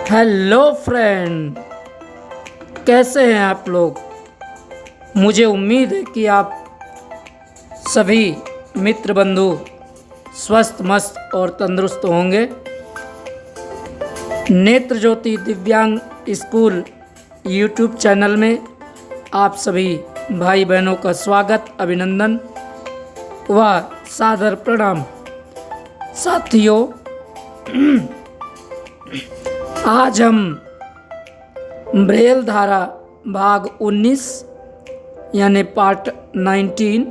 Hello friend, कैसे हैं आप लोग। मुझे उम्मीद है कि आप सभी मित्र बंधु स्वस्थ मस्त और तंदुरुस्त होंगे। नेत्र ज्योति दिव्यांग स्कूल यूट्यूब चैनल में आप सभी भाई बहनों का स्वागत, अभिनंदन व सादर प्रणाम। साथियों, आज हम ब्रेल धारा भाग 19 यानी पार्ट 19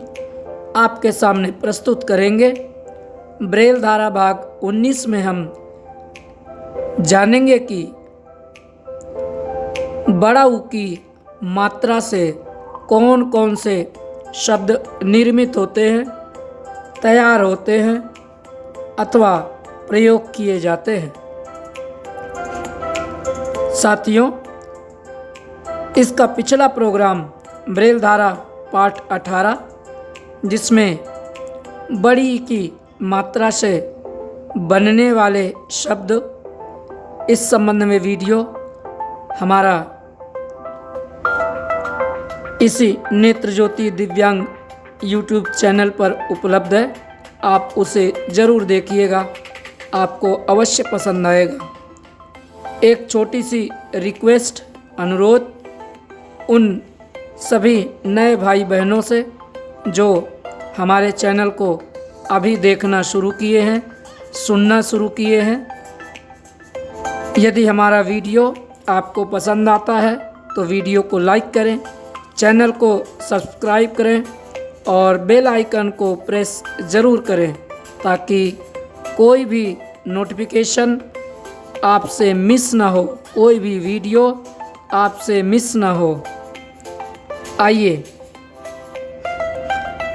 आपके सामने प्रस्तुत करेंगे। ब्रेल धारा भाग 19 में हम जानेंगे कि बड़ा ऊ की मात्रा से कौन कौन से शब्द निर्मित होते हैं, तैयार होते हैं अथवा प्रयोग किए जाते हैं। साथियों, इसका पिछला प्रोग्राम ब्रेल धारा पार्ट 18 जिसमें बड़ी की मात्रा से बनने वाले शब्द, इस संबंध में वीडियो हमारा इसी नेत्र ज्योति दिव्यांग यूट्यूब चैनल पर उपलब्ध है। आप उसे ज़रूर देखिएगा, आपको अवश्य पसंद आएगा। एक छोटी सी रिक्वेस्ट, अनुरोध उन सभी नए भाई बहनों से जो हमारे चैनल को अभी देखना शुरू किए हैं, सुनना शुरू किए हैं, यदि हमारा वीडियो आपको पसंद आता है तो वीडियो को लाइक करें, चैनल को सब्सक्राइब करें और बेल आइकन को प्रेस ज़रूर करें ताकि कोई भी नोटिफिकेशन आपसे मिस ना हो, कोई भी वीडियो आपसे मिस ना हो। आइए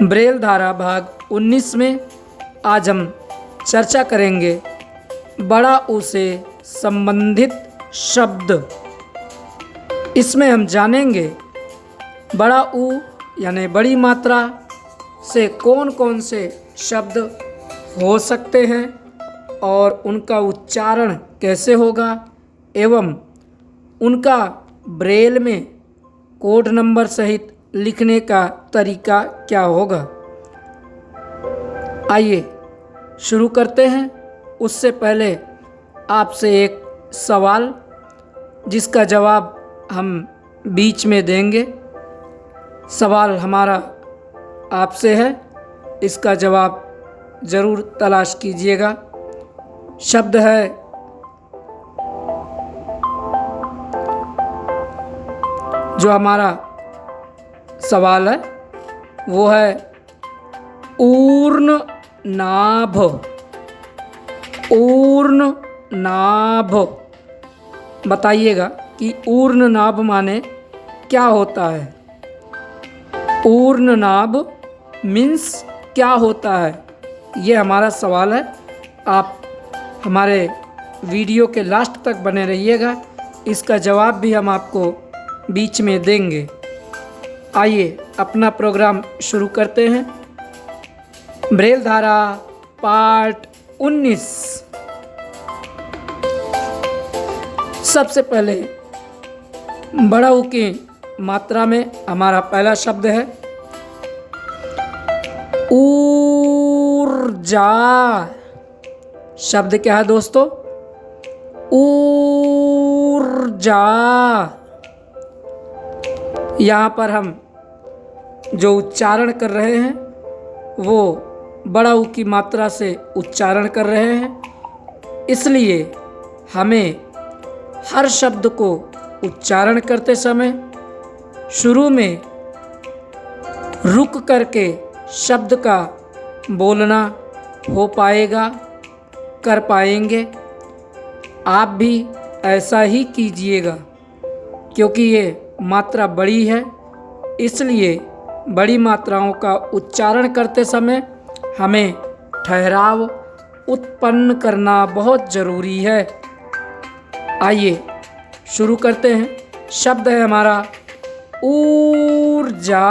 ब्रेल धारा भाग 19 में आज हम चर्चा करेंगे बड़ा ऊ से संबंधित शब्द। इसमें हम जानेंगे बड़ा ऊ यानी बड़ी मात्रा से कौन कौन से शब्द हो सकते हैं और उनका उच्चारण कैसे होगा एवं उनका ब्रेल में कोड नंबर सहित लिखने का तरीका क्या होगा। आइए शुरू करते हैं। उससे पहले आपसे एक सवाल जिसका जवाब हम बीच में देंगे। सवाल हमारा आपसे है, इसका जवाब ज़रूर तलाश कीजिएगा। शब्द है जो हमारा सवाल है वो है ऊर्ण नाभ। ऊर्ण नाभ, बताइएगा कि ऊर्ण नाभ माने क्या होता है। ऊर्ण नाभ मीन्स क्या होता है, ये हमारा सवाल है। आप हमारे वीडियो के लास्ट तक बने रहिएगा, इसका जवाब भी हम आपको बीच में देंगे। आइए अपना प्रोग्राम शुरू करते हैं। ब्रेल धारा पार्ट 19। सबसे पहले बड़ा ऊ की मात्रा में हमारा पहला शब्द है ऊर्जा। शब्द क्या है दोस्तों? ऊर्जा। यहाँ पर हम जो उच्चारण कर रहे हैं वो बड़ा ऊ की मात्रा से उच्चारण कर रहे हैं, इसलिए हमें हर शब्द को उच्चारण करते समय शुरू में रुक करके शब्द का बोलना हो पाएगा, कर पाएंगे। आप भी ऐसा ही कीजिएगा क्योंकि ये मात्रा बड़ी है, इसलिए बड़ी मात्राओं का उच्चारण करते समय हमें ठहराव उत्पन्न करना बहुत ज़रूरी है। आइए शुरू करते हैं। शब्द है हमारा ऊर्जा।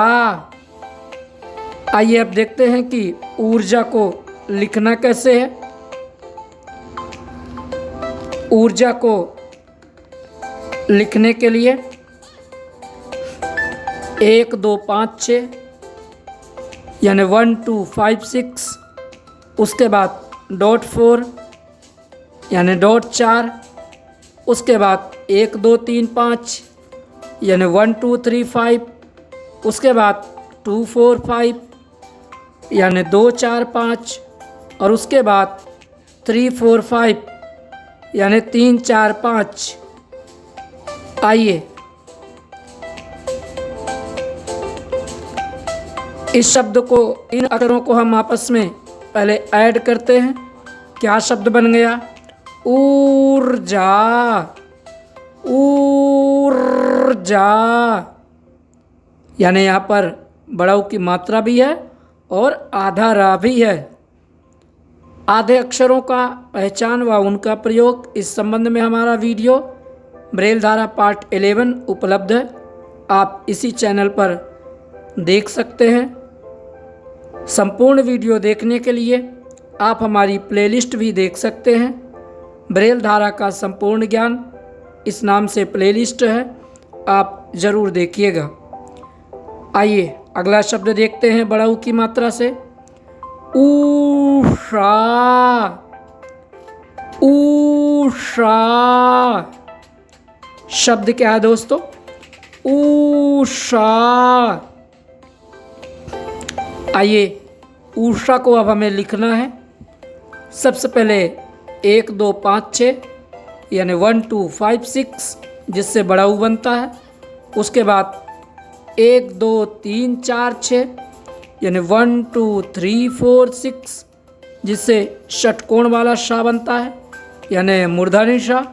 आइए अब देखते हैं कि ऊर्जा को लिखना कैसे है। ऊर्जा को लिखने के लिए 1 2 5 6 यानी 1 2 5 6, उसके बाद .4 यानी .4, उसके बाद 1 2 3 5 यानी 1 2 3 5, उसके बाद 2 4 5 यानी 2 4 5, और उसके बाद 3 4 5 यानी 3 4 5। आइए इस शब्द को, इन अक्षरों को हम आपस में पहले ऐड करते हैं। क्या शब्द बन गया? ऊर्जा, ऊर्जा। यानी यहाँ पर बड़ा ऊ की मात्रा भी है और आधा रा भी है। आधे अक्षरों का पहचान व उनका प्रयोग, इस संबंध में हमारा वीडियो ब्रेल धारा पार्ट 11 उपलब्ध है। आप इसी चैनल पर देख सकते हैं। संपूर्ण वीडियो देखने के लिए आप हमारी प्लेलिस्ट भी देख सकते हैं। ब्रेल धारा का संपूर्ण ज्ञान इस नाम से प्लेलिस्ट है, आप ज़रूर देखिएगा। आइए अगला शब्द देखते हैं बड़ा ऊ की मात्रा से। ऊषा, ऊषा। शब्द क्या है दोस्तों? ऊषा। आइए ऊषा को अब हमें लिखना है। सबसे पहले 1 2 5 6 यानी 1 2 5 6 जिससे बड़ा ऊ बनता है। उसके बाद 1 2 3 4 6 यानी 1 2 3 4 6 जिससे षटकोण वाला शा बनता है यानी मूर्धनी शा।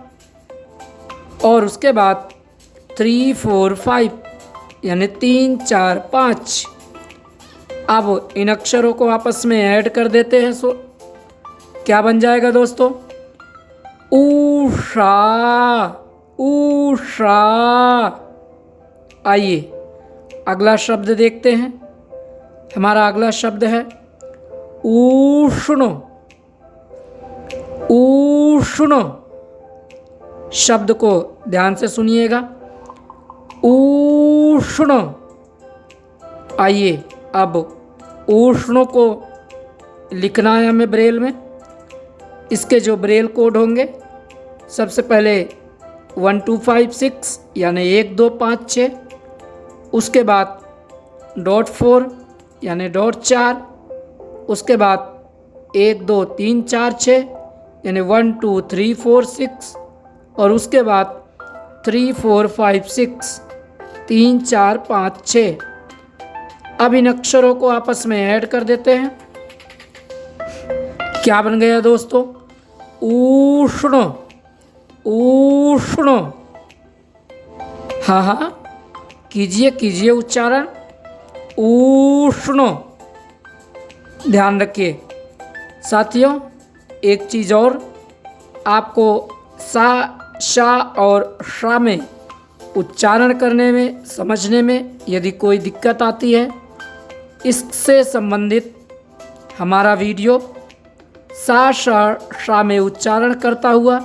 और उसके बाद 3 4 5 यानी 3 4 5। अब इन अक्षरों को आपस में ऐड कर देते हैं। सो क्या बन जाएगा दोस्तों? ऊषा, ऊषा। आइए अगला शब्द देखते हैं। हमारा अगला शब्द है उष्ण, उष्ण। शब्द को ध्यान से सुनिएगा, उष्ण। आइए अब उष्ण को लिखना है हमें ब्रेल में। इसके जो ब्रेल कोड होंगे, सबसे पहले 1 2 5 6 यानी 1 2 5 6, उसके बाद .4 यानी .4, उसके बाद 1 2 3 4 6 यानी 1 2 3 4 6, और उसके बाद 3 4 5 6 3 4 5 6। अब इन अक्षरों को आपस में ऐड कर देते हैं। क्या बन गया दोस्तों? उष्ण, उष्ण। हाँ हाँ कीजिए कीजिए उच्चारण, उष्ण। ध्यान रखिए साथियों, एक चीज़ और, आपको सा, शा और शा में उच्चारण करने में, समझने में यदि कोई दिक्कत आती है, इससे संबंधित हमारा वीडियो सा शा शा में उच्चारण करता हुआ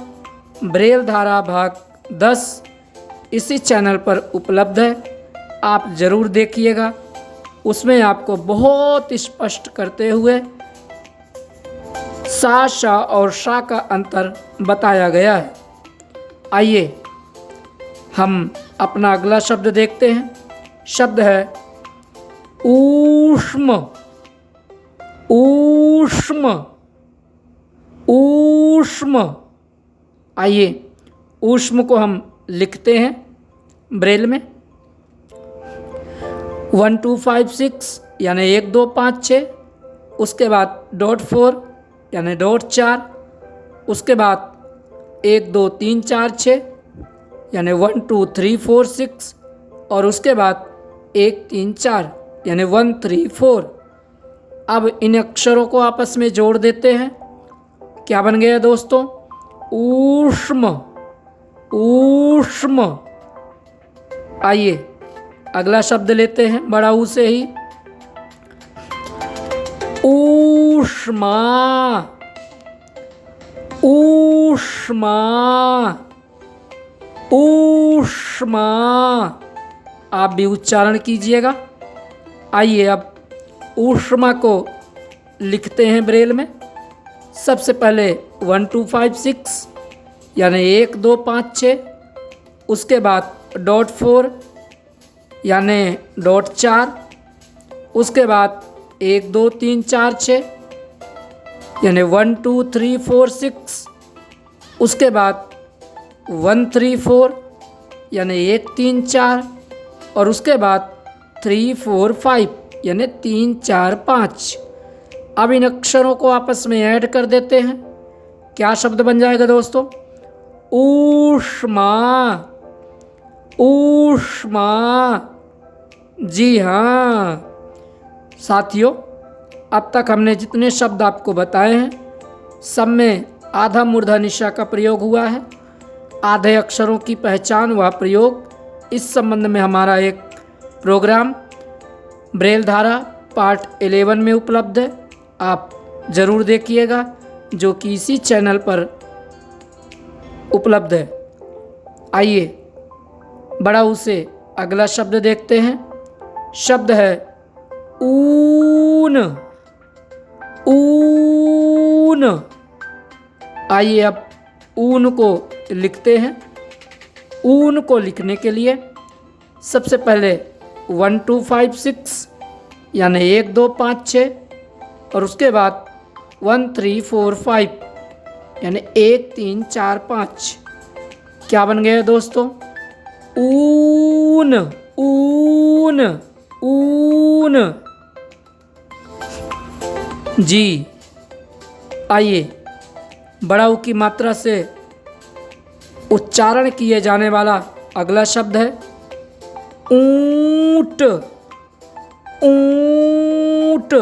ब्रेल धारा भाग 10 इसी चैनल पर उपलब्ध है। आप ज़रूर देखिएगा। उसमें आपको बहुत स्पष्ट करते हुए सा शा और शा का अंतर बताया गया है। आइए हम अपना अगला शब्द देखते हैं। शब्द है ऊष्म, ऊष्म, ऊष्म। आइए ऊष्म को हम लिखते हैं ब्रेल में। 1 2 5 6 यानी 1 2 5 6, उसके बाद .4 यानी .4, उसके बाद 1 2 3 4 6 यानी 1 2 3 4 6, और उसके बाद 1 3 4 यानी 1 3 4। अब इन अक्षरों को आपस में जोड़ देते हैं। क्या बन गया दोस्तों? ऊष्म, ऊष्म। आइए अगला शब्द लेते हैं बड़ा ऊ से ही। ऊष्मा, ऊष्मा। ऊष्मा। आप भी उच्चारण कीजिएगा। आइए अब ऊष्मा को लिखते हैं ब्रेल में। सबसे पहले 1 2 5 6 यानी 1 2 5 6, उसके बाद .4 यानी .4, उसके बाद 1 2 3 4 6 यानी 1 2 3 4 6, उसके बाद 1 3 4 यानी 1 3 4, और उसके बाद 3 4 5 यानी 3 4 5। अब इन अक्षरों को आपस में ऐड कर देते हैं। क्या शब्द बन जाएगा दोस्तों? ऊष्मा। ऊष्मा। जी हाँ साथियों, अब तक हमने जितने शब्द आपको बताए हैं सब में आधा मूर्धा निशा का प्रयोग हुआ है। आधे अक्षरों की पहचान व प्रयोग, इस संबंध में हमारा एक प्रोग्राम ब्रेल धारा पार्ट 11 में उपलब्ध है। आप ज़रूर देखिएगा, जो कि इसी चैनल पर उपलब्ध है। आइए बड़ा उसे अगला शब्द देखते हैं। शब्द है ऊन। ऊन। आइए अब ऊन को लिखते हैं। ऊन को लिखने के लिए सबसे पहले 1 2 5 6 यानी 1 2 5 6, और उसके बाद 1 3 4 5 यानी 1 3 4 5। क्या बन गया दोस्तों? ऊन। ऊन। ऊन। जी। आइए बड़ा ऊ की मात्रा से उच्चारण किए जाने वाला अगला शब्द है ऊंट। ऊंट।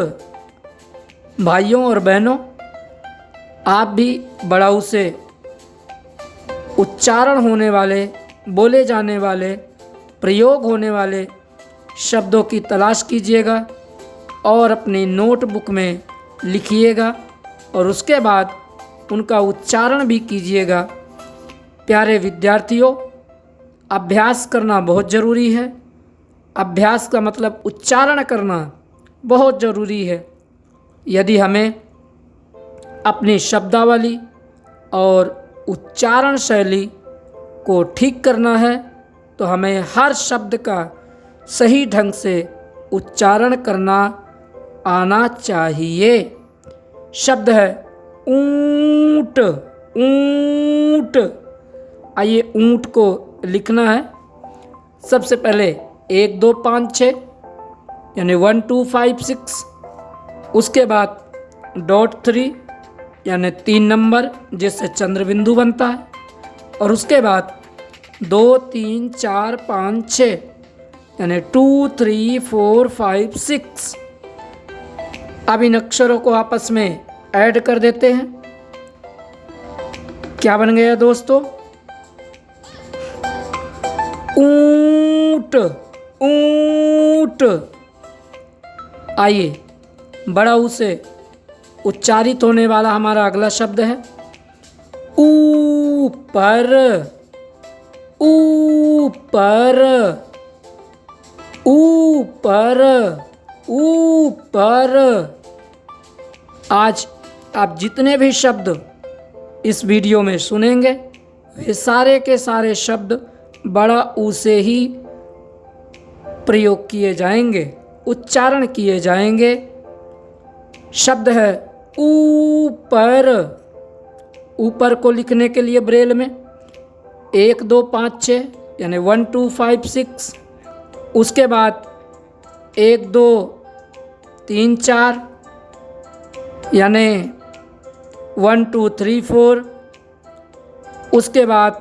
भाइयों और बहनों, आप भी बड़ा ऊ से उच्चारण होने वाले, बोले जाने वाले, प्रयोग होने वाले शब्दों की तलाश कीजिएगा और अपनी नोटबुक में लिखिएगा, और उसके बाद उनका उच्चारण भी कीजिएगा। प्यारे विद्यार्थियों, अभ्यास करना बहुत ज़रूरी है। अभ्यास का मतलब उच्चारण करना बहुत ज़रूरी है। यदि हमें अपनी शब्दावली और उच्चारण शैली को ठीक करना है तो हमें हर शब्द का सही ढंग से उच्चारण करना आना चाहिए। शब्द है ऊंट। ऊंट। आइए ऊंट को लिखना है। सबसे पहले 1 2 5 6 यानी 1 2 5 6, उसके बाद .3 यानी 3 नंबर जिससे चंद्र बिंदु बनता है, और उसके बाद 2 3 4 5 6 यानी 2 3 4 5 6। अब इन अक्षरों को आपस में ऐड कर देते हैं। क्या बन गया दोस्तों? ऊंट। ऊंट। आइए बड़ा ऊ से उच्चारित होने वाला हमारा अगला शब्द है ऊपर। ऊपर। ऊपर। ऊपर। आज आप जितने भी शब्द इस वीडियो में सुनेंगे वे सारे के सारे शब्द बड़ा ऊ से ही प्रयोग किए जाएंगे, उच्चारण किए जाएंगे। शब्द है ऊपर। ऊपर को लिखने के लिए ब्रेल में 1 2 5 6 यानी 1 2 5 6, उसके बाद 1 2 3 4 यानी 1 2 3 4, उसके बाद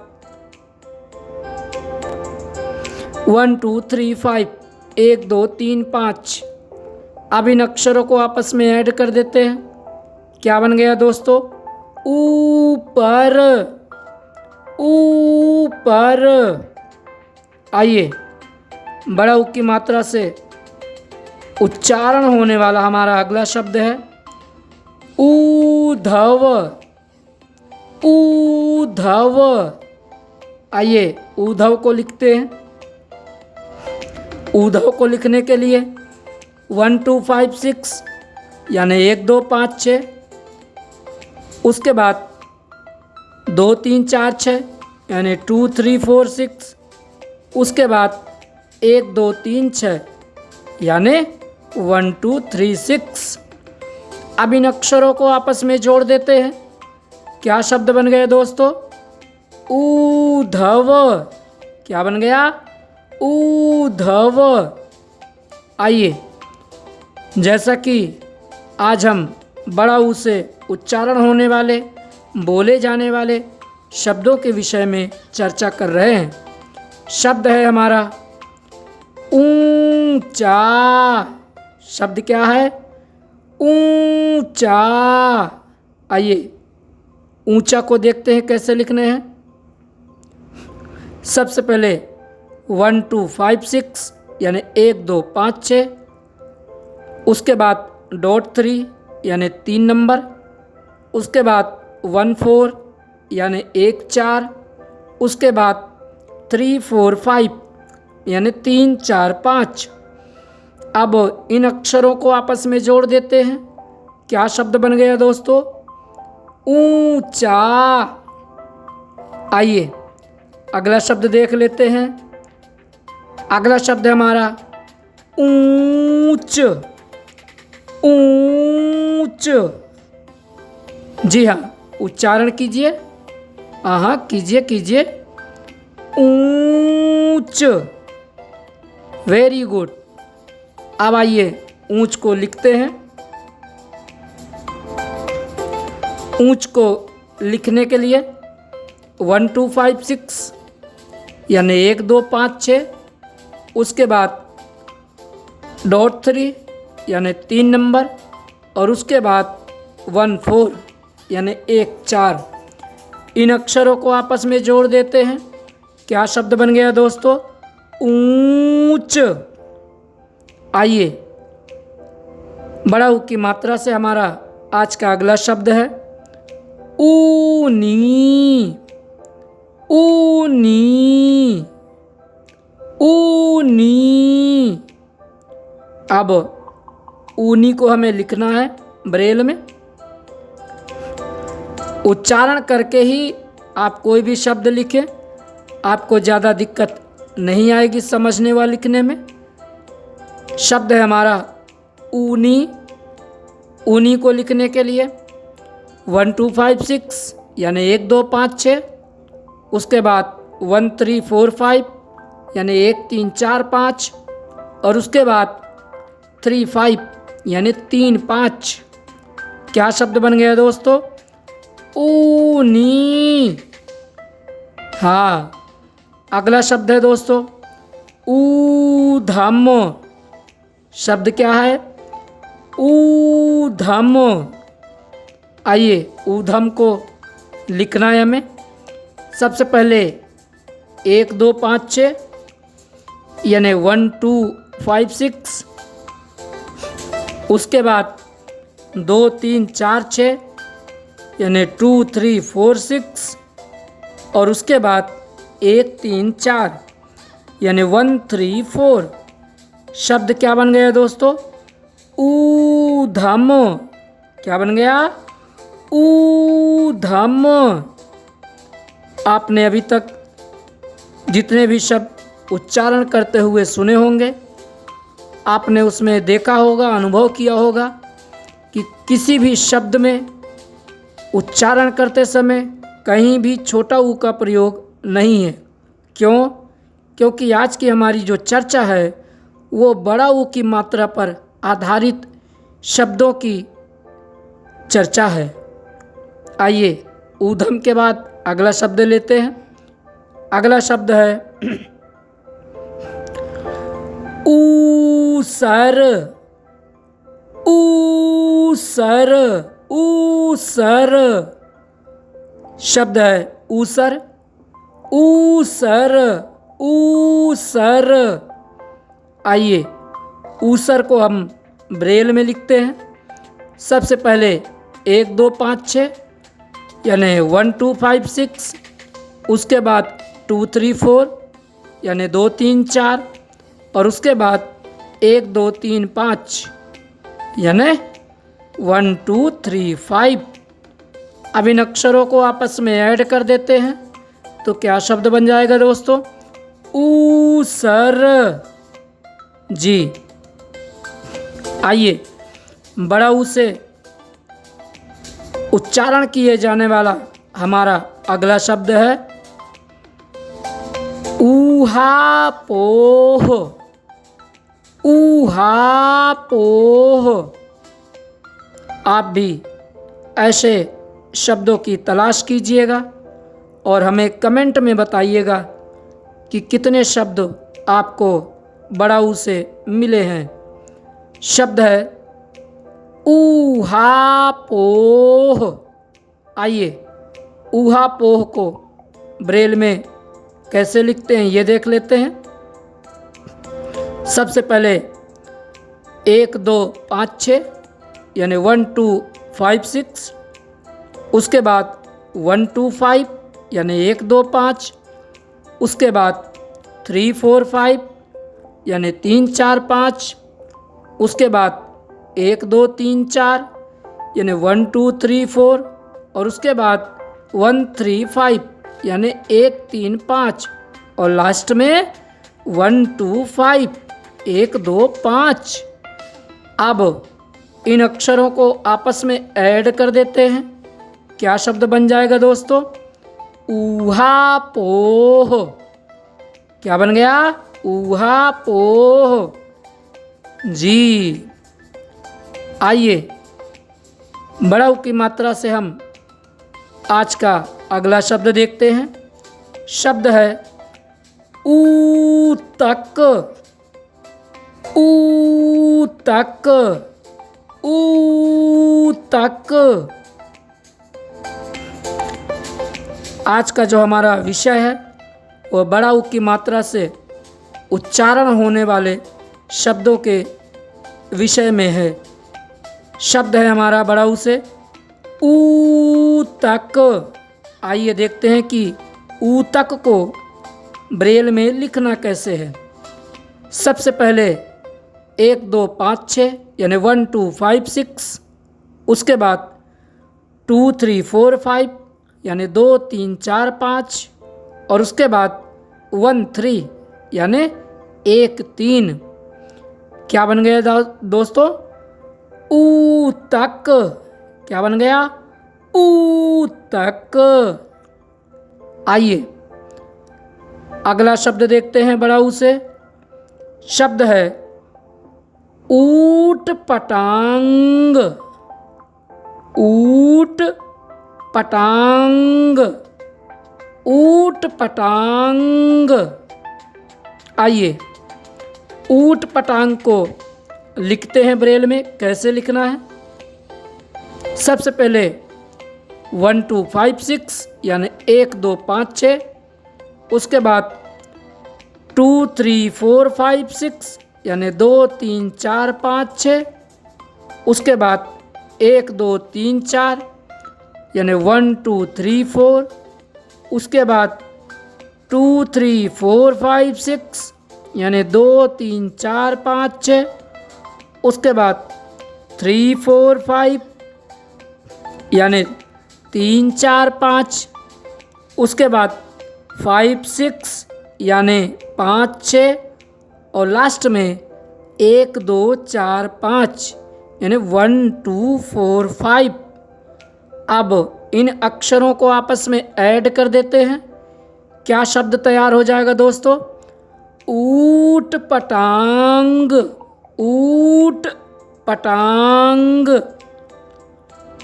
1 2 3 5 1 2 3 5। अब इन अक्षरों को आपस में ऐड कर देते हैं। क्या बन गया दोस्तों? ऊपर। ऊपर। आइए बड़ा ऊ की मात्रा से उच्चारण होने वाला हमारा अगला शब्द है ऊधव। ऊधव। आइए ऊधव को लिखते हैं। ऊधव को लिखने के लिए 1 2 5 6 यानी 1 2 5 6, उसके बाद 2 3 4 6 यानी 2 3 4 6, उसके बाद 1 2 3 6 यानी 1 2 3 6। अब इन अक्षरों को आपस में जोड़ देते हैं। क्या शब्द बन गए दोस्तों? ऊधव। क्या बन गया? ऊधव। आइए, जैसा कि आज हम बड़ा ऊ से उच्चारण होने वाले, बोले जाने वाले शब्दों के विषय में चर्चा कर रहे हैं। शब्द है हमारा ऊंचा। शब्द क्या है? ऊंचा। आइए ऊंचा को देखते हैं कैसे लिखने हैं। सबसे पहले 1 2 5 6 यानी 1 2 5 6, उसके बाद डॉट 3 यानी 3 नंबर, उसके बाद 1 4 यानी 1 4, उसके बाद 3 4 5 यानी 3 4 5। अब इन अक्षरों को आपस में जोड़ देते हैं। क्या शब्द बन गया दोस्तों? ऊंचा। आइए अगला शब्द देख लेते हैं। अगला शब्द है हमारा ऊंच। ऊंच। जी हाँ, उच्चारण कीजिए। हाँ कीजिए कीजिए। ऊंच। Very good. अब आइए ऊंच को लिखते हैं। ऊंच को लिखने के लिए 1 2 5 6 यानी 1 2 5 6, उसके बाद डॉट 3 यानी 3 नंबर, और उसके बाद 1 4 यानी 1 4। इन अक्षरों को आपस में जोड़ देते हैं। क्या शब्द बन गया दोस्तों? ऊंच। आइए बड़ा ऊ की मात्रा से हमारा आज का अगला शब्द है ऊनी। ऊनी। ऊनी। अब ऊनी को हमें लिखना है ब्रेल में। उच्चारण करके ही आप कोई भी शब्द लिखें, आपको ज़्यादा दिक्कत नहीं आएगी समझने व लिखने में। शब्द है हमारा ऊनी। ऊनी को लिखने के लिए 1 2 5 6 यानी 1 2 5 6, उसके बाद 1 3 4 5 यानी 1 3 4 5, और उसके बाद 3 5 यानी 3 5। क्या शब्द बन गया दोस्तों? ऊनी। हाँ, अगला शब्द है दोस्तों ऊधम। शब्द क्या है? ऊधम। आइए ऊधम को लिखना है हमें। सबसे पहले 1 2 5 6 यानी 1 2 5 6, उसके बाद 2 3 4 6 यानी 2 3 4 6, और उसके बाद 1 3 4 यानी 1 3 4। शब्द क्या बन गया दोस्तों? ऊधम। क्या बन गया? ऊधम। आपने अभी तक जितने भी शब्द उच्चारण करते हुए सुने होंगे, आपने उसमें देखा होगा, अनुभव किया होगा कि किसी भी शब्द में उच्चारण करते समय कहीं भी छोटा ऊ का प्रयोग नहीं है। क्यों? क्योंकि आज की हमारी जो चर्चा है वो बड़ा ऊ की मात्रा पर आधारित शब्दों की चर्चा है। आइए ऊधम के बाद अगला शब्द लेते हैं। अगला शब्द है ऊसर। ऊसर। ऊसर। शब्द है ऊसर। ऊसर। ऊसर। आइए ऊसर को हम ब्रेल में लिखते हैं। सबसे पहले 1 2 5 6 यानी 1 2 5 6, उसके बाद 2 3 4 यानी 2 3 4, और उसके बाद 1 2 3 5 यानी 1 2 3 5। अब इन अक्षरों को आपस में ऐड कर देते हैं तो क्या शब्द बन जाएगा दोस्तों? ऊसर। जी, आइए बड़ा ऊ से उच्चारण किए जाने वाला हमारा अगला शब्द है ऊहापोह। ऊहापोह। आप भी ऐसे शब्दों की तलाश कीजिएगा और हमें कमेंट में बताइएगा कि कितने शब्द आपको बड़ा ऊ से मिले हैं। शब्द है ऊहापोह। आइए ऊहापोह को ब्रेल में कैसे लिखते हैं ये देख लेते हैं। सबसे पहले 1 2 5 6 यानी 1 2 5 6, उसके बाद 1 2 5 यानी 1 2 5, उसके बाद 3 4 5 यानी 3 4 5, उसके बाद 1 2 3 4 यानी 1 2 3 4, और उसके बाद 1 3 5 यानी 1 3 5, और लास्ट में 1 2 5 1 2 5। अब इन अक्षरों को आपस में ऐड कर देते हैं। क्या शब्द बन जाएगा दोस्तों? ऊहापोह। क्या बन गया? ऊहापोह। जी, आइए बड़ा ऊ की मात्रा से हम आज का अगला शब्द देखते हैं। शब्द है ऊतक। ऊतक। ऊतक। आज का जो हमारा विषय है वह बड़ा ऊ की मात्रा से उच्चारण होने वाले शब्दों के विषय में है। शब्द है हमारा बड़ा ऊ से ऊतक। आइए देखते हैं कि ऊतक को ब्रेल में लिखना कैसे है। सबसे पहले 1 2 5 6 यानी 1 2 5 6, उसके बाद 2 3 4 5 यानी 2 3 4 5, और उसके बाद 1 3 यानी 1 3। क्या बन गया दोस्तों? ऊतक। क्या बन गया? ऊतक। आइए अगला शब्द देखते हैं बड़ा ऊ से। शब्द है ऊट पटांग। ऊट पटांग। ऊट पटांग। आइए ऊट पटांग को लिखते हैं ब्रेल में। कैसे लिखना है? सबसे पहले 1 2 5 6 यानी 1 2 5 6, उसके बाद 2 3 4 5 6 यानी 2 3 4 5 6, उसके बाद 1 2 3 4 यानी 1 2 3 4, उसके बाद 2 3 4 5 6 यानी 2 3 4 5 6, उसके बाद 3 4 5 यानी 3 4 5, उसके बाद 5 6 यानी 5 6, और लास्ट में 1 2 4 5 यानी 1 2 4 5। अब इन अक्षरों को आपस में ऐड कर देते हैं। क्या शब्द तैयार हो जाएगा दोस्तों? ऊट पटांग। ऊट पटांग।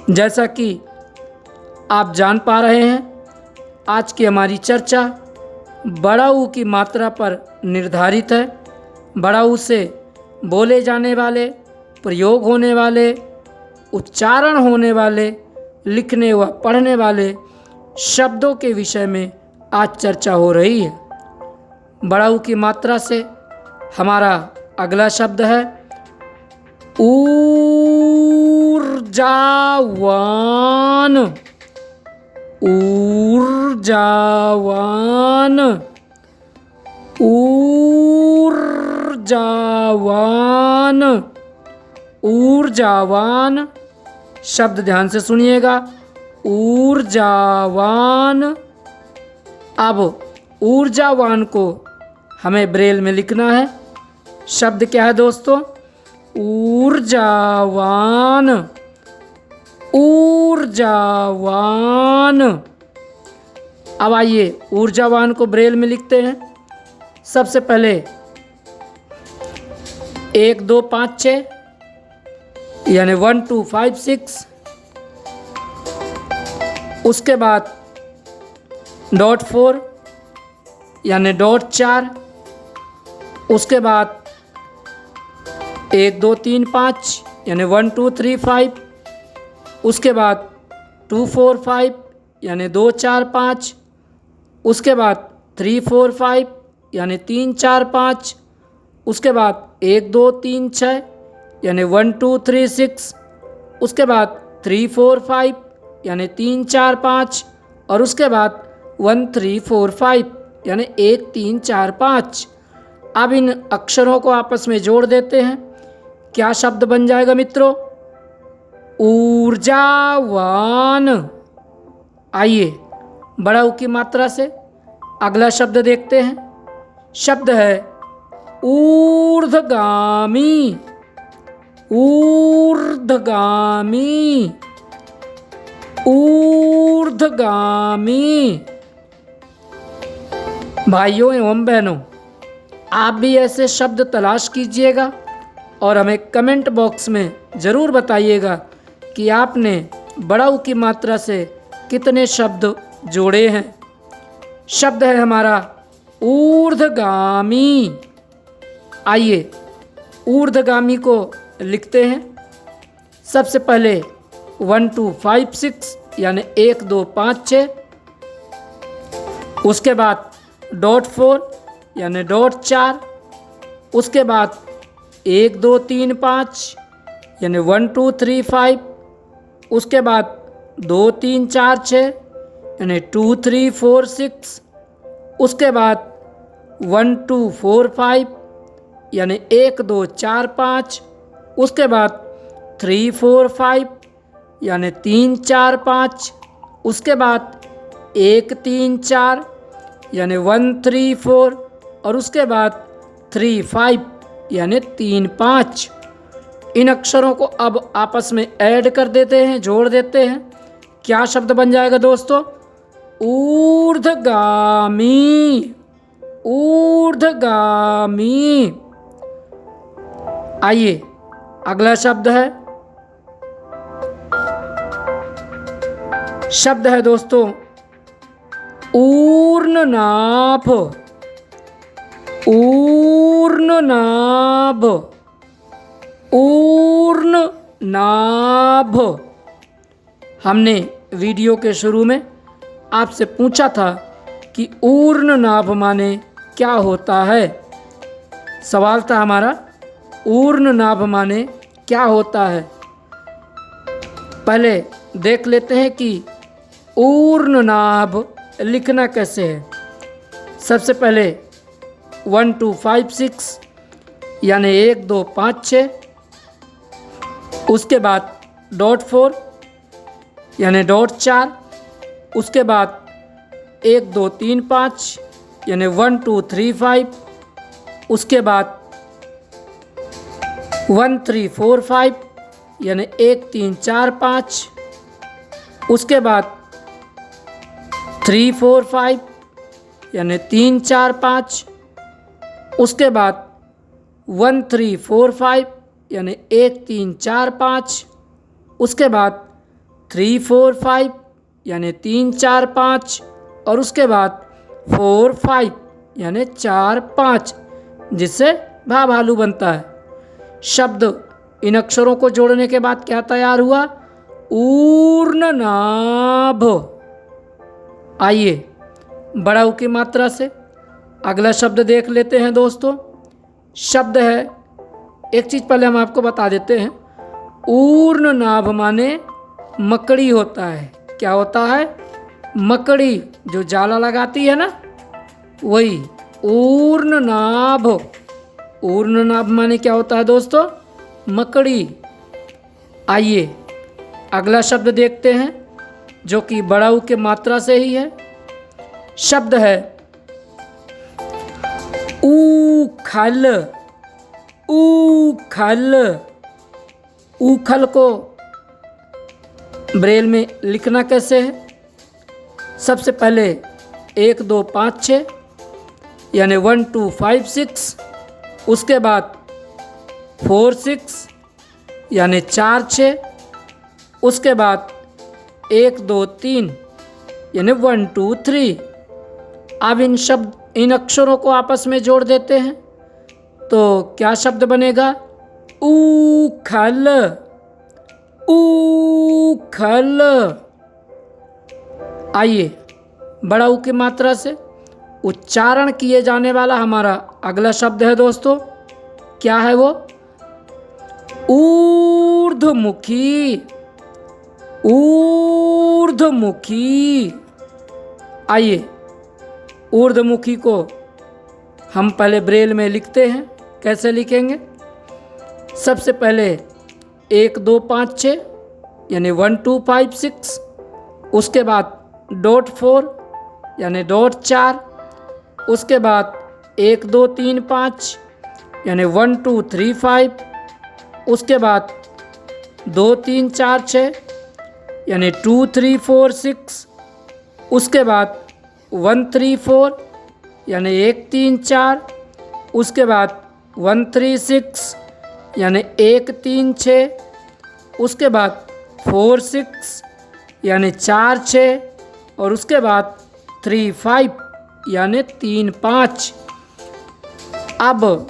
जैसा कि आप जान पा रहे हैं, आज की हमारी चर्चा बड़ा ऊ की मात्रा पर निर्धारित है। बड़ा ऊ से बोले जाने वाले, प्रयोग होने वाले, उच्चारण होने वाले, लिखने व पढ़ने वाले शब्दों के विषय में आज चर्चा हो रही है। बड़ा ऊ की मात्रा से हमारा अगला शब्द है ऊर्जावान। ऊर्जावान, ऊर्जावान, ऊर्जावान। शब्द ध्यान से सुनिएगा, ऊर्जावान। अब ऊर्जावान को हमें ब्रेल में लिखना है। शब्द क्या है दोस्तों? ऊर्जावान, ऊर्जावान। अब आइए ऊर्जावान को ब्रेल में लिखते हैं। सबसे पहले 1 2 5 6 यानी 1 2 5 6। उसके बाद .4 यानी .4। उसके बाद 1 2 3 5 यानी 1 2 3 5। उसके बाद 2 4 5 यानी 2 4 5। उसके बाद 3 4 5 यानी 3 4 5। उसके बाद 1 2 3 6 यानी 1 2 3 6। उसके बाद 3 4 5 यानी 3 4 5। और उसके बाद 1 3 4 5 यानी 1 3 4 5। अब इन अक्षरों को आपस में जोड़ देते हैं। क्या शब्द बन जाएगा मित्रों? ऊर्जावान। आइए बड़ा ऊ की मात्रा से अगला शब्द देखते हैं। शब्द है ऊर्ध्वगामी, ऊर्ध्वगामी, ऊर्ध्वगामी। भाइयों एवं बहनों, आप भी ऐसे शब्द तलाश कीजिएगा और हमें कमेंट बॉक्स में ज़रूर बताइएगा कि आपने बड़ा ऊ की मात्रा से कितने शब्द जोड़े हैं। शब्द है हमारा ऊर्ध्वगामी। आइए ऊर्ध्वगामी को लिखते हैं। सबसे पहले 1 2 5 6 यानी 1 2 5 6। उसके बाद .4 यानी .4। उसके बाद 1 2 3 5 यानी 1 2 3 5। उसके बाद 2 3 4 6 यानी 2 3 4 6। उसके बाद 1 2 4 5 यानी 1 2 4 5। उसके बाद 3 4 5 यानी 3 4 5। उसके बाद 1 3 4 यानी 1 3 4। और उसके बाद 3 5 यानी 3 5। इन अक्षरों को अब आपस में ऐड कर देते हैं, जोड़ देते हैं। क्या शब्द बन जाएगा दोस्तों? ऊर्ध्वगामी, ऊर्ध्वगामी। आइए अगला शब्द है। शब्द है दोस्तों ऊर्णनाभ, ऊर्णनाभ, ऊर्णनाभ। हमने वीडियो के शुरू में आपसे पूछा था कि ऊर्णनाभ माने क्या होता है। सवाल था हमारा, ऊर्णनाभ माने क्या होता है। पहले देख लेते हैं कि ऊर्णनाभ लिखना कैसे है। सबसे पहले 1 2 5 6 यानी 1 2 5 6। उसके बाद .4 यानी .4। उसके बाद 1 2 3 5 यानी 1 2 3 5। उसके बाद 1 3 4 5 यानी 1 3 4 5। उसके बाद 3 4 5 यानी 3 4 5। उसके बाद 1 3 4 5 यानी 1 3 4 5। उसके बाद 3 4 5 यानी 3 4 5। और उसके बाद 4 5 यानी 4 5, जिससे भा भालू बनता है। शब्द इन अक्षरों को जोड़ने के बाद क्या तैयार हुआ? ऊर्णनाभ। आइए बड़ा ऊ की मात्रा से अगला शब्द देख लेते हैं दोस्तों। शब्द है, एक चीज़ पहले हम आपको बता देते हैं, ऊर्णनाभ माने मकड़ी होता है। क्या होता है? मकड़ी जो जाला लगाती है ना, वही ऊर्ध्वनाभ। ऊर्ध्वनाभ माने क्या होता है दोस्तों? मकड़ी। आइए अगला शब्द देखते हैं जो कि बड़ा ऊ के मात्रा से ही है। शब्द है ऊखल। ऊखल। ऊखल को ब्रेल में लिखना कैसे है? सबसे पहले 1 2 5 6 यानी 1 2 5 6, उसके बाद 4 6 यानी 4 6, उसके बाद 1 2 3 यानी 1 2 3। अब इन अक्षरों को आपस में जोड़ देते हैं तो क्या शब्द बनेगा? ऊखल। ऊखल। आइए बड़ा ऊ की मात्रा से उच्चारण किए जाने वाला हमारा अगला शब्द है दोस्तों। क्या है वो? ऊर्ध्वमुखी। ऊर्ध्वमुखी। आइए ऊर्ध्वमुखी को हम पहले ब्रेल में लिखते हैं। कैसे लिखेंगे? सबसे पहले 1 2 5 6 यानी 1 2 5 6, उसके बाद .4 यानी .4, उसके बाद 1 2 3 5 यानी 1 2 3 5, उसके बाद 2 3 4 6 यानी 2 3 4 6, उसके बाद 1 3 4 यानी 1 3 4, उसके बाद 1 3 6 यानी 1 3 6, उसके बाद 4 6 यानी 4 6, और उसके बाद 3 5 यानी 3 5। अब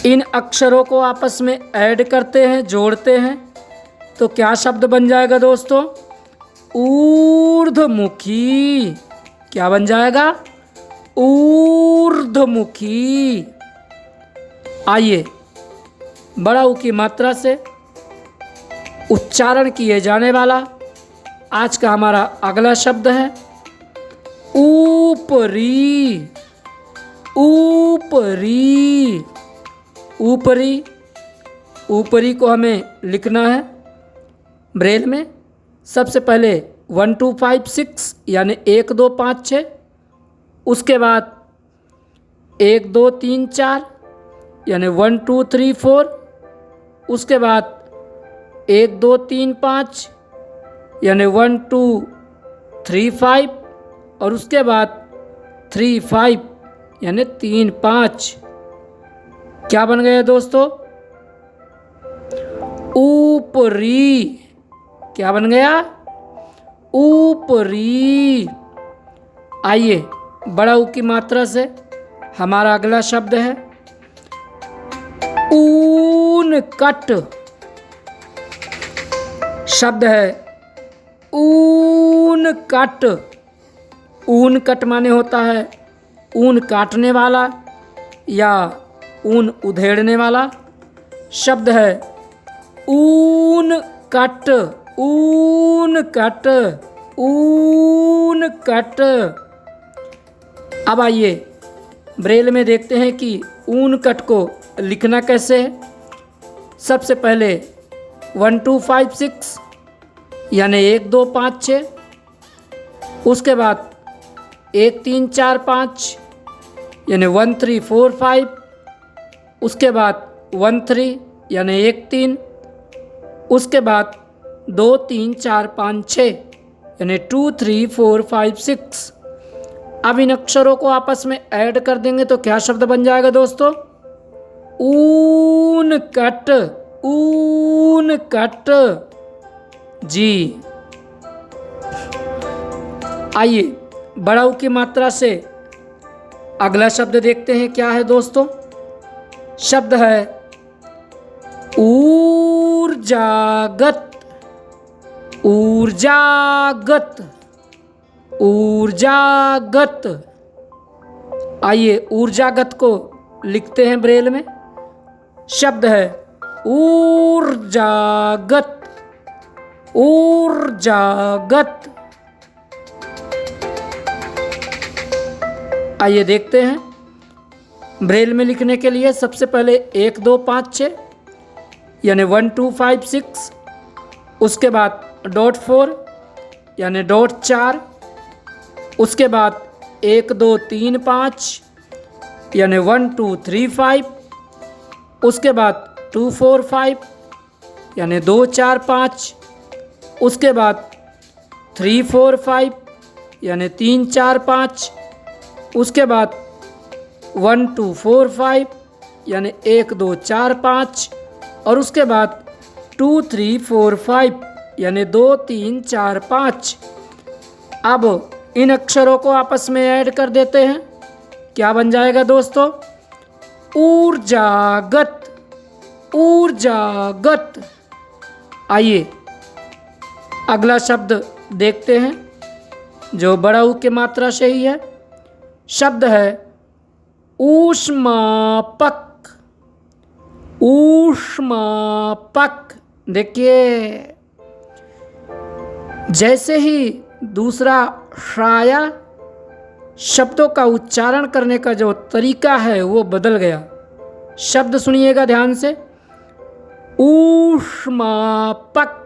इन अक्षरों को आपस में ऐड करते हैं, जोड़ते हैं तो क्या शब्द बन जाएगा दोस्तों? ऊर्ध्वमुखी। क्या बन जाएगा? ऊर्ध्वमुखी। आइए बड़ा ऊ की मात्रा से उच्चारण किए जाने वाला आज का हमारा अगला शब्द है ऊपरी। ऊपरी। ऊपरी। ऊपरी को हमें लिखना है ब्रेल में। सबसे पहले 1 2 5 6 यानी 1 2 5 6, उसके बाद 1 2 3 4 यानी 1 2 3 4, उसके बाद 1 2 3 5 यानी 1 2 3 5, और उसके बाद 3 5 यानी 3 5। क्या बन गया दोस्तों? ऊपरी। क्या बन गया? ऊपरी। आइए बड़ा ऊ की मात्रा से हमारा अगला शब्द है ऊनकट। शब्द है ऊनकट। ऊनकट माने होता है ऊन काटने वाला या ऊन उधेड़ने वाला। शब्द है ऊनकट। ऊनकट। ऊनकट। अब आइए ब्रेल में देखते हैं कि ऊनकट को लिखना कैसे है। सबसे पहले 1 2 5 6 यानी 1 2 5 6, उसके बाद 1 3 4 5 यानी 1 3 4 5, उसके बाद 1 3 यानी 1 3, उसके बाद 2 3 4 5 6 यानी 2 3 4 5 6। अब इन अक्षरों को आपस में ऐड कर देंगे तो क्या शब्द बन जाएगा दोस्तों? ऊनकट। ऊनकट। जी। आइए बड़ा ऊ की मात्रा से अगला शब्द देखते हैं। क्या है दोस्तों? शब्द है ऊर्जागत। ऊर्जागत। ऊर्जागत। आइए ऊर्जागत को लिखते हैं ब्रेल में। शब्द है ऊर्जागत। ऊर्जागत। आइए देखते हैं। ब्रेल में लिखने के लिए सबसे पहले 1 2 5 6 यानी 1 2 5 6, उसके बाद डॉट 4 यानी डॉट 4, उसके बाद 1 2 3 5 यानी 1 2 3 5, उसके बाद 2 4 5 यानी 2 4 5, उसके बाद 3 4 5 यानी 3 4 5, उसके बाद 1 2 4 5 यानी 1 2 4 5, और उसके बाद 2 3 4 5 यानी 2 3 4 5। अब इन अक्षरों को आपस में ऐड कर देते हैं। क्या बन जाएगा दोस्तों? ऊर्जागत, ऊर्जागत। आइए अगला शब्द देखते हैं जो बड़ा ऊ की मात्रा से ही है। शब्द है ऊष्मापक, ऊष्मापक। देखिए जैसे ही दूसरा शाया शब्दों का उच्चारण करने का जो तरीका है वो बदल गया। शब्द सुनिएगा ध्यान से, ऊष्मापक,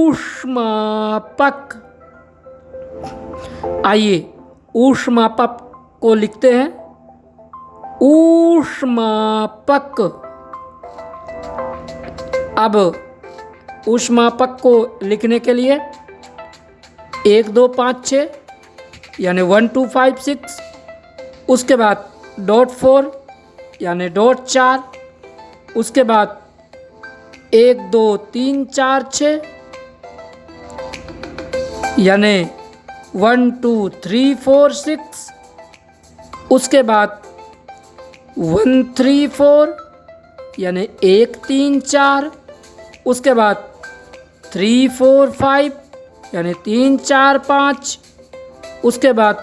ऊष्मापक। आइए ऊष्मापक को लिखते हैं, ऊष्मापक। अब ऊष्मापक को लिखने के लिए 1 2 5 6 यानी 1 2 5 6, उसके बाद डॉट 4 यानी डॉट 4, उसके बाद 1 2 3 4 6 यानी 1 2 3 4 6, उसके बाद 1 3 4 यानी 1 3 4, उसके बाद 3 4 5 यानी 3 4 5, उसके बाद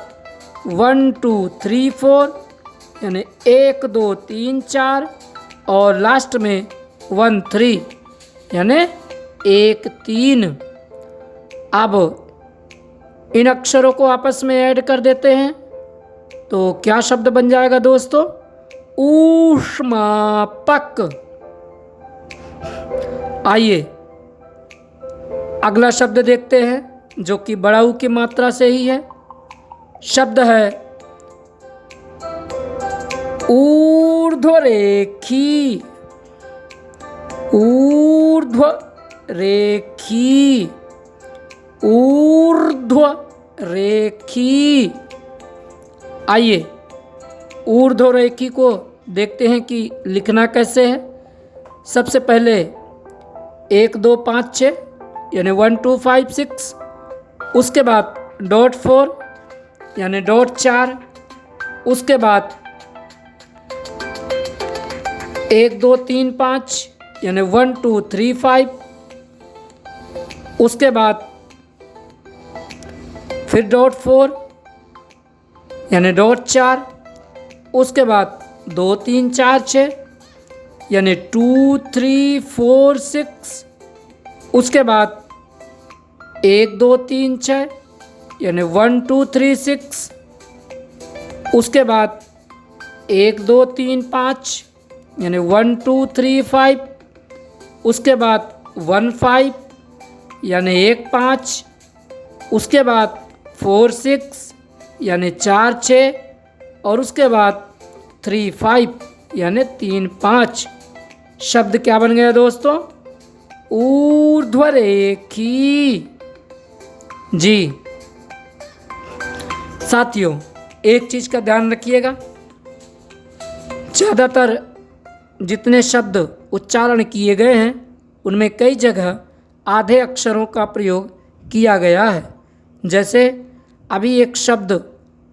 1 2 3 4 यानी 1 2 3 4, और लास्ट में 1 3 यानी 1 3। अब इन अक्षरों को आपस में ऐड कर देते हैं तो क्या शब्द बन जाएगा दोस्तों? ऊष्मापक। आइए अगला शब्द देखते हैं जो कि बड़ा ऊ की मात्रा से ही है। शब्द है ऊर्ध्वरेखी, ऊर्ध्वरेखी, ऊर्ध्वरेखी। आइए ऊर्ध्वरेखी को देखते हैं कि लिखना कैसे है। सबसे पहले 1 2 5 6 यानी 1 2 5 6, उसके बाद डॉट 4 यानी डॉट 4, उसके बाद 1 2 3 5 यानी 1 2 3 5, उसके बाद फिर डॉट 4 यानी डॉट 4, उसके बाद 2 3 4 6 यानी 2 3 4 6, उसके बाद 1 2 3 6 यानी 1 2 3 6, उसके बाद 1 2 3 5 यानी 1 2 3 5, उसके बाद 1 5 यानी 1 5, उसके बाद 4 6 यानी 4 6, और उसके बाद 3 5 यानी 3 5। शब्द क्या बन गया दोस्तों? ऊर्ध्वरेखी। जी साथियों, एक चीज का ध्यान रखिएगा, ज़्यादातर जितने शब्द उच्चारण किए गए हैं उनमें कई जगह आधे अक्षरों का प्रयोग किया गया है। जैसे अभी एक शब्द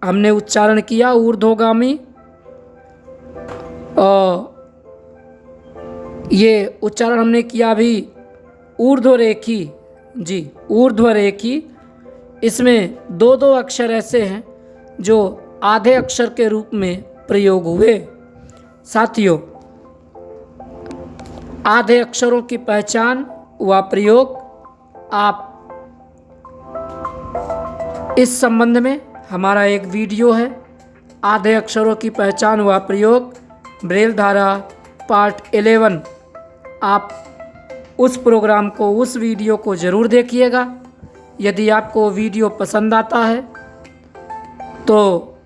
हमने उच्चारण किया ऊर्ध्वगामी, और ये उच्चारण हमने किया अभी ऊर्ध्वरेखी। जी ऊर्ध्वरेखी, इसमें 2 अक्षर ऐसे हैं जो आधे अक्षर के रूप में प्रयोग हुए। साथियों, आधे अक्षरों की पहचान व प्रयोग आप इस संबंध में हमारा एक वीडियो है आधे अक्षरों की पहचान व प्रयोग ब्रेल धारा पार्ट 11। आप उस प्रोग्राम को, उस वीडियो को ज़रूर देखिएगा। यदि आपको वीडियो पसंद आता है तो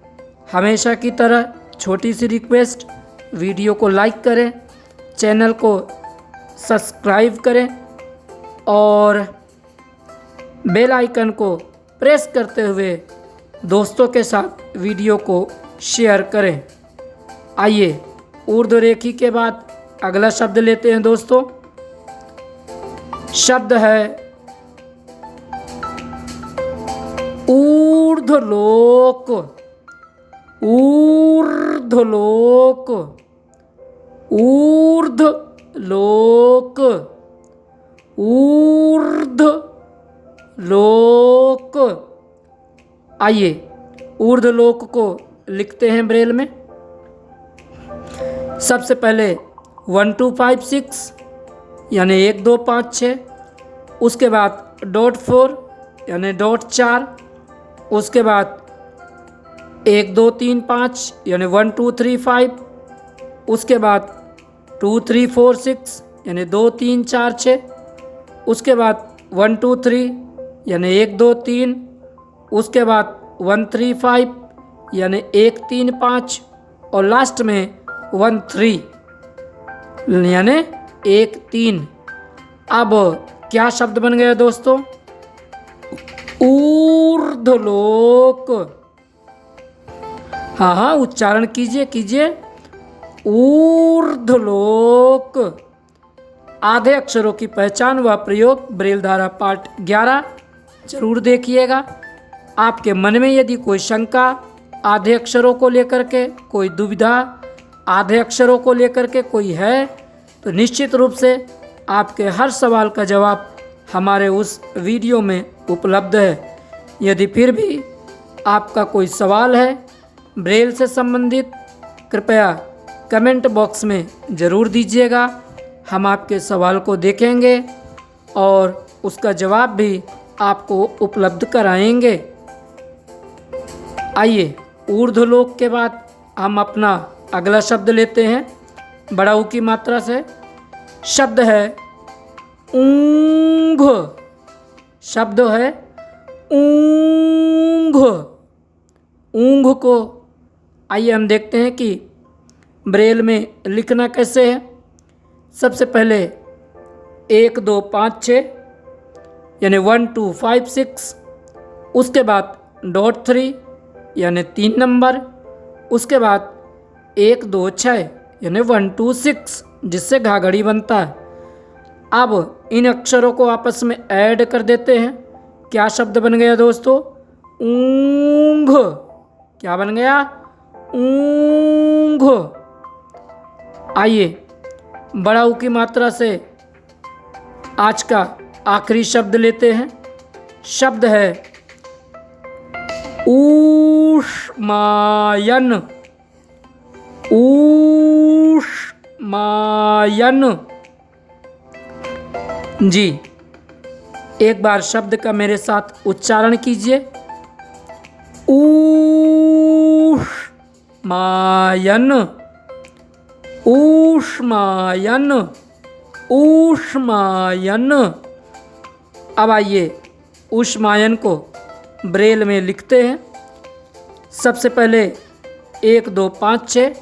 हमेशा की तरह छोटी सी रिक्वेस्ट, वीडियो को लाइक करें, चैनल को सब्सक्राइब करें और बेल आइकन को प्रेस करते हुए दोस्तों के साथ वीडियो को शेयर करें। आइए ऊर्ध्व रेखी के बाद अगला शब्द लेते हैं दोस्तों। शब्द है ऊर्ध्वलोक। ऊर्ध्वलोक, ऊर्ध्वलोक, ऊर्ध्वलोक। आइए ऊर्ध्वलोक को लिखते हैं ब्रेल में। सबसे पहले 1 2 5 6 यानी 1 2 5 6, उसके बाद .4 यानी .4, उसके बाद 1 2 3 5 यानी 1 2 3 5, उसके बाद 2 3 4 6 यानी 2 3 4 6, उसके बाद 1 2 3 यानी 1 2 3, उसके बाद 1 3 5 यानी 1 3 5 और लास्ट में 1 3 यानी 1 3। अब क्या शब्द बन गया दोस्तों? ऊर्ध्वलोक। हाँ, उच्चारण कीजिए। ऊर्ध्वलोक। आधे अक्षरों की पहचान व प्रयोग ब्रेल धारा पार्ट 11 जरूर देखिएगा। आपके मन में यदि कोई शंका आधे अक्षरों को लेकर के, कोई दुविधा आधे अक्षरों को लेकर के कोई है, तो निश्चित रूप से आपके हर सवाल का जवाब हमारे उस वीडियो में उपलब्ध है। यदि फिर भी आपका कोई सवाल है ब्रेल से संबंधित, कृपया कमेंट बॉक्स में ज़रूर दीजिएगा। हम आपके सवाल को देखेंगे और उसका जवाब भी आपको उपलब्ध कराएंगे। आइए ऊर्ध्वलोक के बाद हम अपना अगला शब्द लेते हैं बड़ा ऊ की मात्रा से। शब्द है ऊंघ। शब्द है ऊंघ। ऊंघ को आइए हम देखते हैं कि ब्रेल में लिखना कैसे है। सबसे पहले 1 2 5 6 यानी 1 2 5 6, उसके बाद .3 यानी 3 नंबर, उसके बाद 1 2 6 यानी 1 2 6 जिससे घाघड़ी बनता है। अब इन अक्षरों को आपस में ऐड कर देते हैं। क्या शब्द बन गया दोस्तों? ऊंघ। क्या बन गया? ऊंघ। आइए बड़ा ऊ की मात्रा से आज का आखिरी शब्द लेते हैं। शब्द है ऊष्मायन। ऊष्मायन। जी, एक बार शब्द का मेरे साथ उच्चारण कीजिए। ऊष्मायन। ऊष्मायन। ऊष्मायन। अब आइए ऊष्मायन को ब्रेल में लिखते हैं। सबसे पहले 1 2 5 6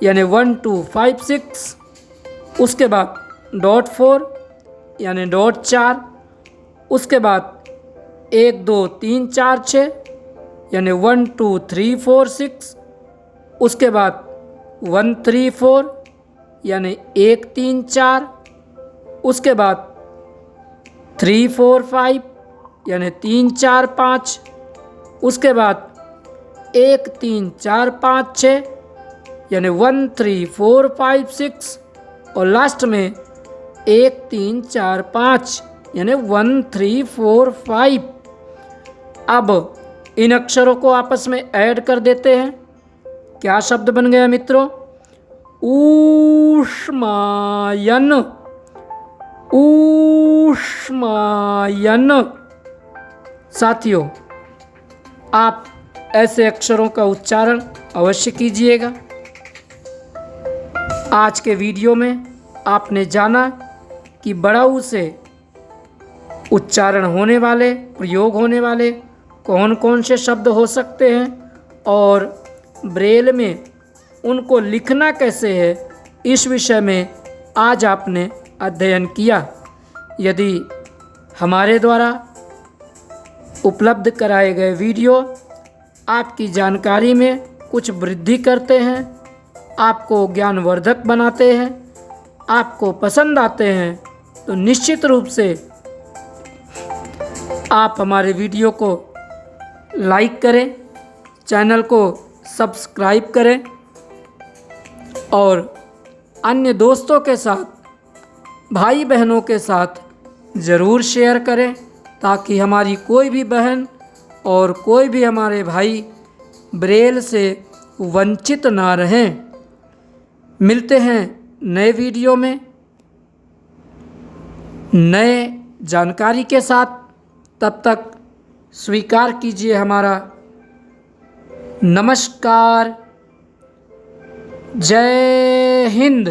यानी 1 2 5 6, उसके बाद .4 यानी .4, उसके बाद 1 2 3 4 6 यानी 1 2 3 4 6, उसके बाद 1 3 4 यानी 1 3 4, उसके बाद 3 4 5 यानी 3 4 5, उसके बाद 1 3 4 5 6 यानी 1 3 4 5 6 और लास्ट में 1 3 4 5 यानी 1 3 4 5। अब इन अक्षरों को आपस में ऐड कर देते हैं। क्या शब्द बन गया मित्रों? ऊष्मायन। ऊष्मायन। साथियों, आप ऐसे अक्षरों का उच्चारण अवश्य कीजिएगा। आज के वीडियो में आपने जाना कि बड़ाऊ से उच्चारण होने वाले, प्रयोग होने वाले कौन कौन से शब्द हो सकते हैं और ब्रेल में उनको लिखना कैसे है, इस विषय में आज आपने अध्ययन किया। यदि हमारे द्वारा उपलब्ध कराए गए वीडियो आपकी जानकारी में कुछ वृद्धि करते हैं, आपको ज्ञानवर्धक बनाते हैं, आपको पसंद आते हैं, तो निश्चित रूप से आप हमारे वीडियो को लाइक करें, चैनल को सब्सक्राइब करें और अन्य दोस्तों के साथ, भाई बहनों के साथ ज़रूर शेयर करें, ताकि हमारी कोई भी बहन और कोई भी हमारे भाई ब्रेल से वंचित ना रहें। मिलते हैं नए वीडियो में नए जानकारी के साथ। तब तक स्वीकार कीजिए हमारा नमस्कार। जय हिंद।